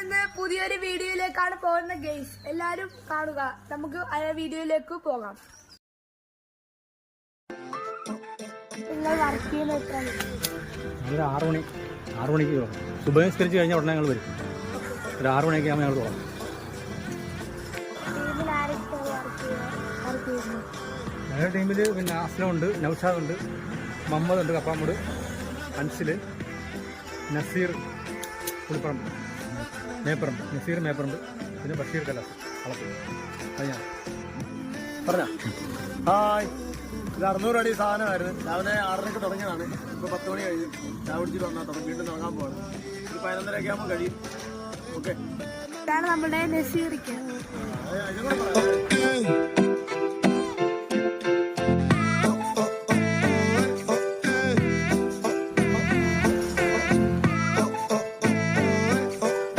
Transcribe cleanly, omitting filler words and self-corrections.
ഇന്ന് പുതിയൊരു വീഡിയോയിലേക്കാണ് പോകുന്ന ഗെയ്സ്. എല്ലാരും കാണുക. നമുക്ക് ആ വീഡിയോയിലേക്ക് പോകാം. നിങ്ങൾ വർക്ക് ചെയ്യുന്ന ഞങ്ങൾ 6 മണിക്ക് പോകും. സുബഹിസ്കരിച്ച് കഴിഞ്ഞാൽ ഉടനെ ഞങ്ങൾ വരും. ഒരു 6 മണിയൊക്കെ ആകുമ്പോൾ ഞങ്ങൾ പോകാം. ഞങ്ങളുടെ ടീമിൽ പിന്നെ അസ്ലമുണ്ട്, നൗഷാദുണ്ട്, മുഹമ്മദ് ഉണ്ട്, കപ്പാമുട്, അൻസിൽ, നസീർ പുളിപ്പറമ്പ്, മേപ്പറമ്പ്, നസീർ മേപ്പറമ്പ്, പിന്നെ ബഷീർ കലാസ് കളപ്പ്. അത് ഞാൻ പറഞ്ഞ ഹായ്. ഇത് 600 അടി സാധനമായിരുന്നു. രാവിലെ 6:30 തുടങ്ങിയതാണ്. ഇപ്പോൾ 10 മണി കഴിഞ്ഞു. ചായ കുടിച്ചിട്ട് വന്നാൽ വീണ്ടും തുടങ്ങാൻ പോവാണ്. ഒരു 11:30 ആകുമ്പോൾ കഴിയും. ഓക്കെ, ഇതാണ് നമ്മുടെ നസീറിക്ക്. അതിനോട് പറയാം.